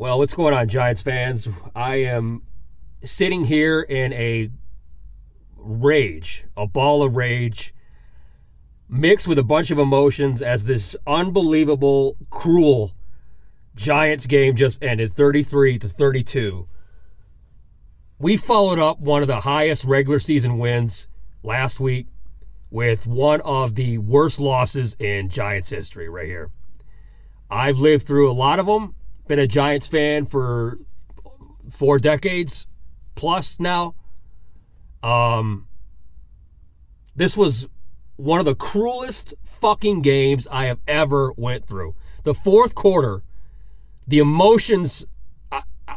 Well, what's going on, Giants fans? I am sitting here in a ball of rage, mixed with a bunch of emotions as this unbelievable, cruel Giants game just ended, 33-32. We followed up one of the highest regular season wins last week with one of the worst losses in Giants history right here. I've lived through a lot of them. Been a Giants fan for 4 decades plus now. This was one of the cruelest fucking games I have ever went through. The fourth quarter, the emotions,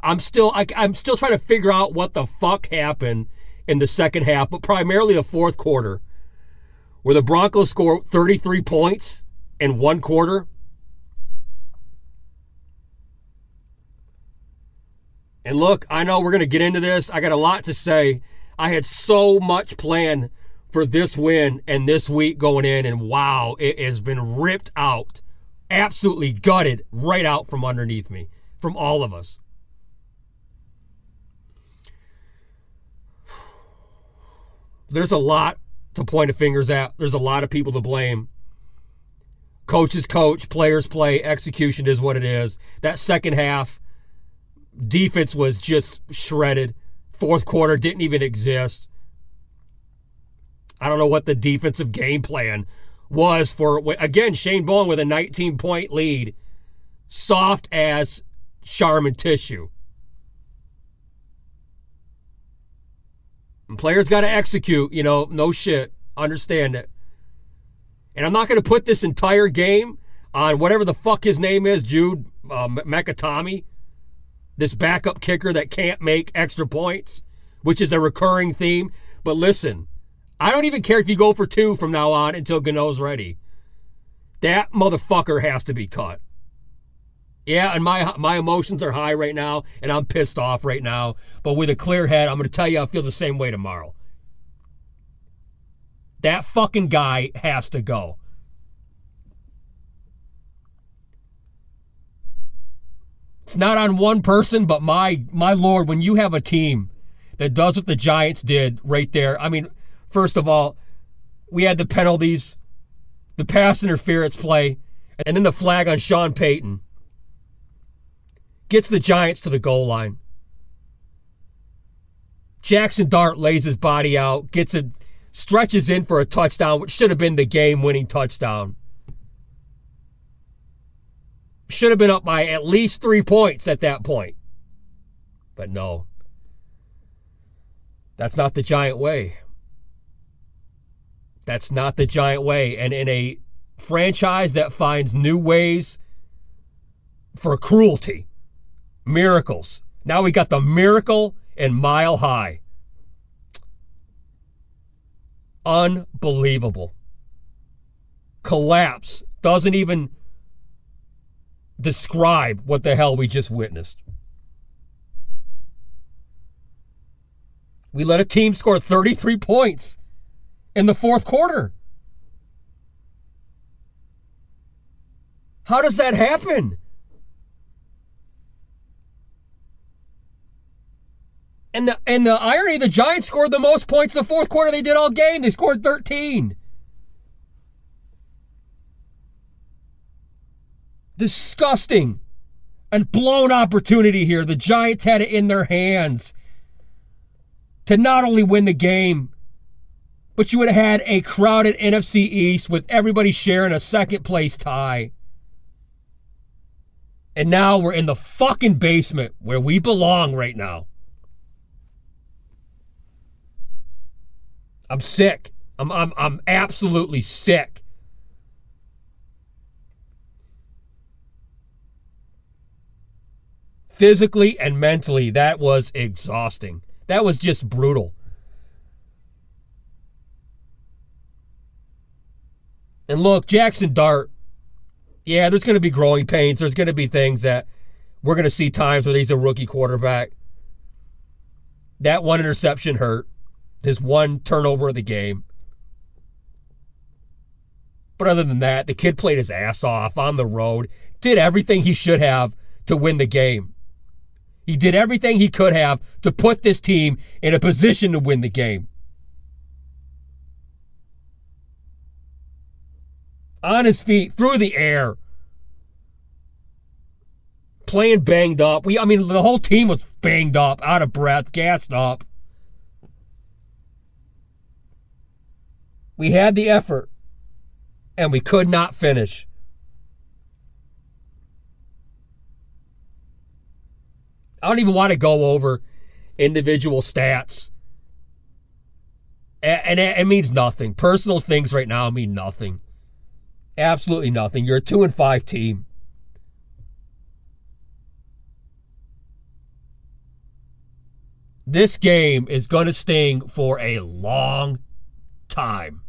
I'm still trying to figure out what the fuck happened in the second half, but primarily the fourth quarter, where the Broncos score 33 points in one quarter. And look, I know we're going to get into this. I got a lot to say. I had so much planned for this win and this week going in, and wow, it has been ripped out, absolutely gutted right out from underneath me, from all of us. There's a lot to point the fingers at. There's a lot of people to blame. Coaches coach, players play, execution is what it is. That second half, defense was just shredded. Fourth quarter didn't even exist. I don't know what the defensive game plan was for, again, Shane Bowen with a 19-point lead. Soft as Charmin tissue. And players got to execute, no shit. Understand it. And I'm not going to put this entire game on whatever the fuck his name is, Jude Makatami. This backup kicker that can't make extra points, which is a recurring theme. But listen, I don't even care if you go for 2 from now on until Gano's ready. That motherfucker has to be cut. Yeah, and my emotions are high right now, and I'm pissed off right now. But with a clear head, I'm going to tell you I feel the same way tomorrow. That fucking guy has to go. It's not on one person, but my Lord, when you have a team that does what the Giants did right there. I mean, first of all, we had the penalties, the pass interference play, and then the flag on Sean Payton. Gets the Giants to the goal line. Jackson Dart lays his body out, stretches in for a touchdown, which should have been the game-winning touchdown. Should have been up by at least 3 points at that point. But no. That's not the Giant way. That's not the Giant way. And in a franchise that finds new ways for cruelty, miracles. Now we got the miracle in Mile High. Unbelievable. Collapse. Doesn't even describe what the hell we just witnessed. We let a team score 33 points in the fourth quarter. How does that happen? And the irony, the Giants scored the most points in the fourth quarter they did all game. They scored 13. Disgusting and blown opportunity here. The Giants had it in their hands to not only win the game, but you would have had a crowded NFC East with everybody sharing a second place tie. And now we're in the fucking basement where we belong right now. I'm sick. I'm absolutely sick. Physically and mentally, that was exhausting. That was just brutal. And look, Jackson Dart, yeah, there's going to be growing pains. There's going to be things that we're going to see times where he's a rookie quarterback. That one interception hurt. His one turnover of the game. But other than that, the kid played his ass off on the road, did everything he should have to win the game. He did everything he could have to put this team in a position to win the game. On his feet, through the air. Playing banged up. The whole team was banged up, out of breath, gassed up. We had the effort, and we could not finish. I don't even want to go over individual stats. And it means nothing. Personal things right now mean nothing. Absolutely nothing. You're a 2-5 team. This game is going to sting for a long time.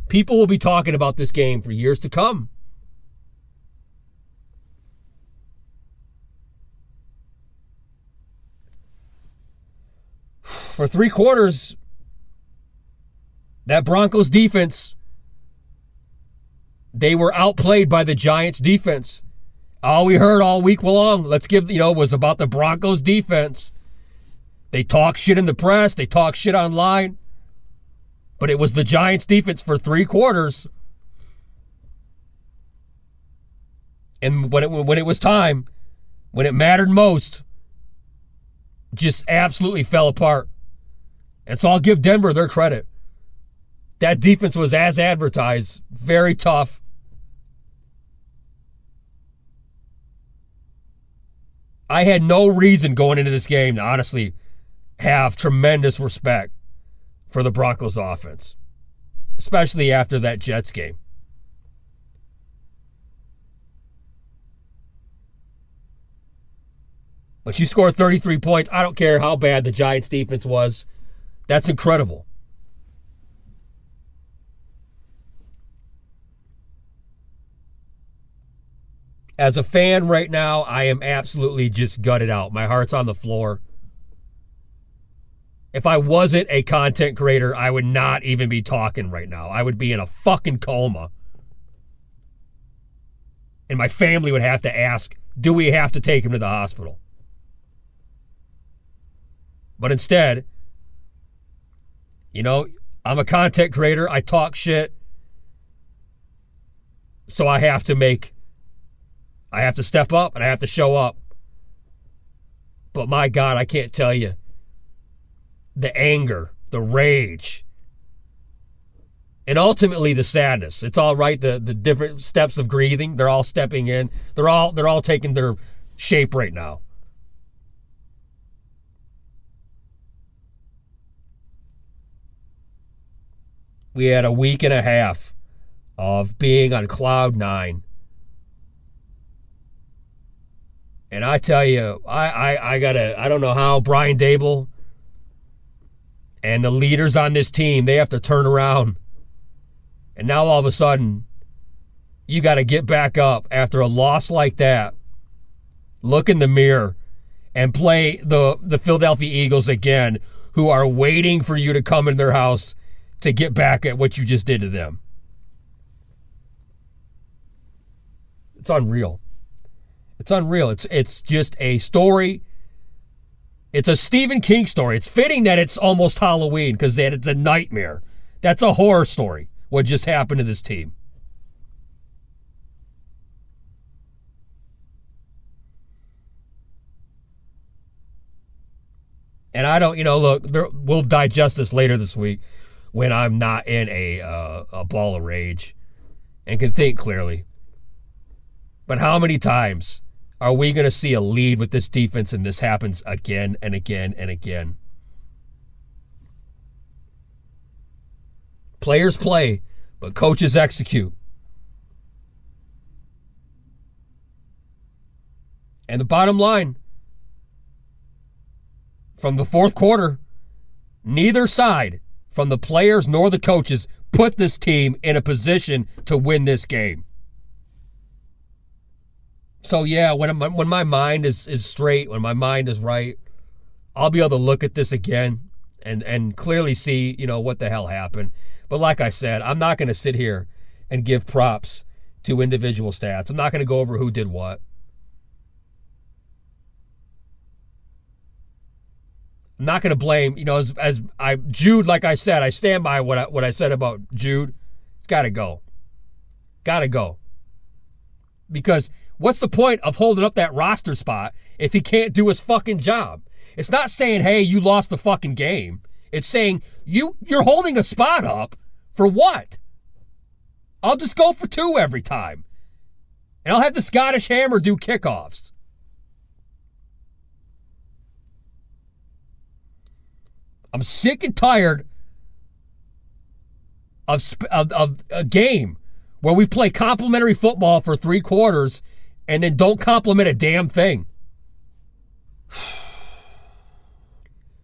People will be talking about this game for years to come. For 3 quarters, that Broncos defense, they were outplayed by the Giants defense. All we heard all week long, was about the Broncos defense. They talk shit in the press, they talk shit online, but it was the Giants defense for 3 quarters. And when it was time, when it mattered most, just absolutely fell apart. And so I'll give Denver their credit. That defense was as advertised, very tough. I had no reason going into this game to honestly have tremendous respect for the Broncos offense, especially after that Jets game. But you scored 33 points. I don't care how bad the Giants defense was. That's incredible. As a fan right now, I am absolutely just gutted out. My heart's on the floor. If I wasn't a content creator, I would not even be talking right now. I would be in a fucking coma. And my family would have to ask, do we have to take him to the hospital? But instead, I'm a content creator. I talk shit. So I have to step up and I have to show up. But my God, I can't tell you. The anger, the rage, and ultimately the sadness. It's all right. The different steps of grieving, they're all stepping in. They're all taking their shape right now. We had a week and a half of being on cloud 9. And I tell you, I don't know how Brian Daboll and the leaders on this team, they have to turn around. And now all of a sudden, you got to get back up after a loss like that. Look in the mirror and play the Philadelphia Eagles again, who are waiting for you to come in their house to get back at what you just did to them. It's unreal. It's unreal. It's just a story. It's a Stephen King story. It's fitting that it's almost Halloween because it's a nightmare. That's a horror story, what just happened to this team. And I don't, look, we'll digest this later this week when I'm not in a ball of rage and can think clearly. But how many times are we going to see a lead with this defense and this happens again and again and again? Players play, but coaches execute. And the bottom line, from the fourth quarter, neither side, from the players nor the coaches, put this team in a position to win this game. So yeah, when my mind is straight, when my mind is right, I'll be able to look at this again and clearly see, what the hell happened. But like I said, I'm not going to sit here and give props to individual stats. I'm not going to go over who did what. I'm not going to blame, as Jude, like I said, I stand by what I said about Jude. It's got to go. Got to go. Because what's the point of holding up that roster spot if he can't do his fucking job? It's not saying, hey, you lost the fucking game. It's saying you're holding a spot up for what? I'll just go for 2 every time. And I'll have the Scottish Hammer do kickoffs. I'm sick and tired of a game where we play complimentary football for 3 quarters and then don't compliment a damn thing.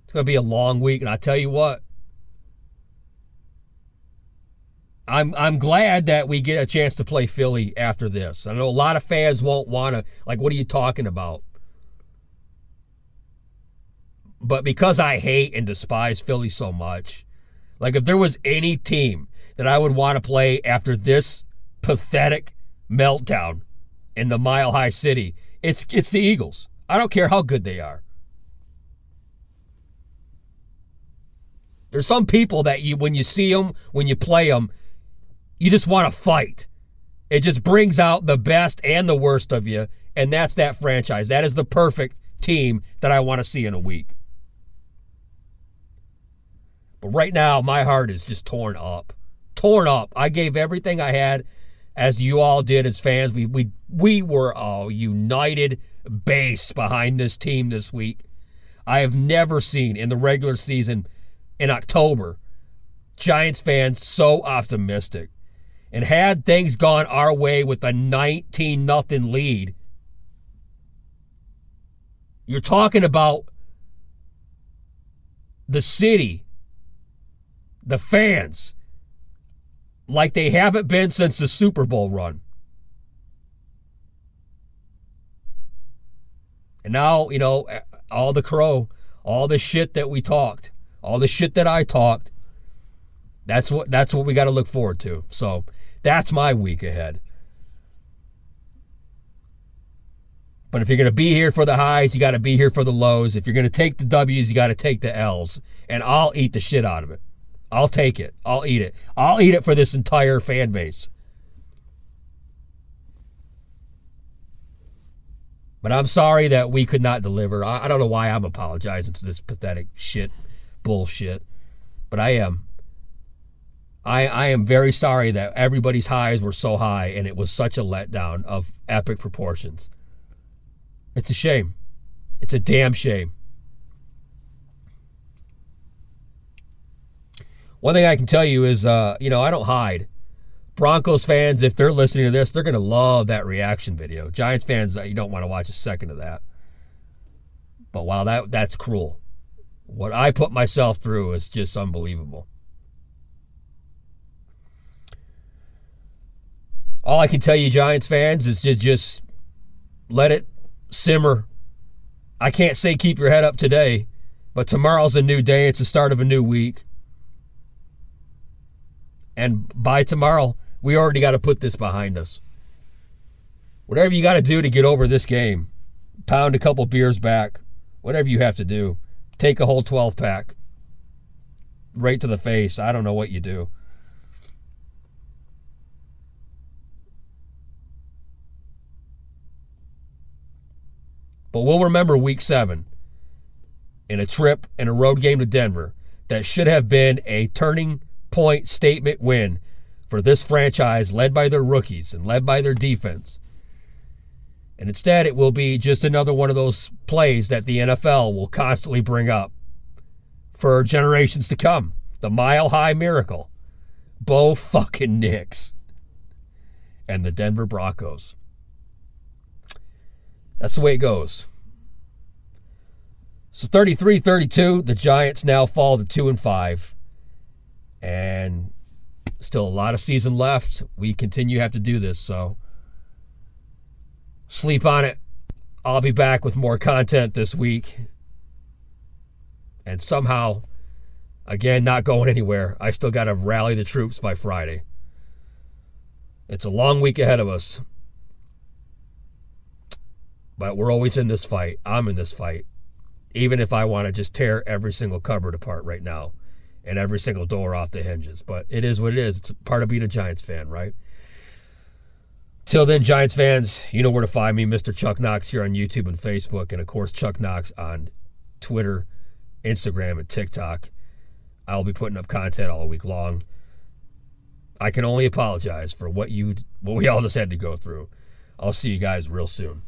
It's going to be a long week, and I tell you what, I'm glad that we get a chance to play Philly after this. I know a lot of fans won't want to, like, what are you talking about? But because I hate and despise Philly so much, like if there was any team that I would want to play after this pathetic meltdown in the Mile High City, it's the Eagles. I don't care how good they are. There's some people that when you see them, when you play them, you just want to fight. It just brings out the best and the worst of you, and that's that franchise. That is the perfect team that I want to see in a week. But right now, my heart is just torn up. Torn up. I gave everything I had, as you all did as fans. We were a united base behind this team this week. I have never seen in the regular season in October Giants fans so optimistic. And had things gone our way with a 19-0 lead, you're talking about the city, the fans, like they haven't been since the Super Bowl run. And now, all the crow, all the shit that we talked, all the shit that I talked, that's what we got to look forward to. So that's my week ahead. But if you're going to be here for the highs, you got to be here for the lows. If you're going to take the W's, you got to take the L's. And I'll eat the shit out of it. I'll take it. I'll eat it. I'll eat it for this entire fan base. But I'm sorry that we could not deliver. I don't know why I'm apologizing to this pathetic shit, bullshit. But I am. I am very sorry that everybody's highs were so high and it was such a letdown of epic proportions. It's a shame. It's a damn shame. One thing I can tell you is, I don't hide. Broncos fans, if they're listening to this, they're going to love that reaction video. Giants fans, you don't want to watch a second of that. But wow, that's cruel. What I put myself through is just unbelievable. All I can tell you, Giants fans, is to just let it simmer. I can't say keep your head up today, but tomorrow's a new day. It's the start of a new week. And by tomorrow, we already got to put this behind us. Whatever you got to do to get over this game, pound a couple beers back, whatever you have to do, take a whole 12-pack right to the face. I don't know what you do. But we'll remember week 7 in a trip and a road game to Denver that should have been a turning point statement win for this franchise led by their rookies and led by their defense. And instead, it will be just another one of those plays that the NFL will constantly bring up for generations to come. The Mile High Miracle. Bo fucking Nix and the Denver Broncos. That's the way it goes. So 33-32, the Giants now fall to 2-5. And still a lot of season left. We continue to have to do this, so sleep on it. I'll be back with more content this week. And somehow, again, not going anywhere. I still got to rally the troops by Friday. It's a long week ahead of us. But we're always in this fight. I'm in this fight. even if I want to just tear every single cupboard apart right now and every single door off the hinges. But it is what it is. It's part of being a Giants fan, right? Till then, Giants fans, you know where to find me, Mr. Chuck Knoxx here on YouTube and Facebook, and of course Chuck Knoxx on Twitter, Instagram, and TikTok. I'll be putting up content all week long. I can only apologize for what we all just had to go through. I'll see you guys real soon.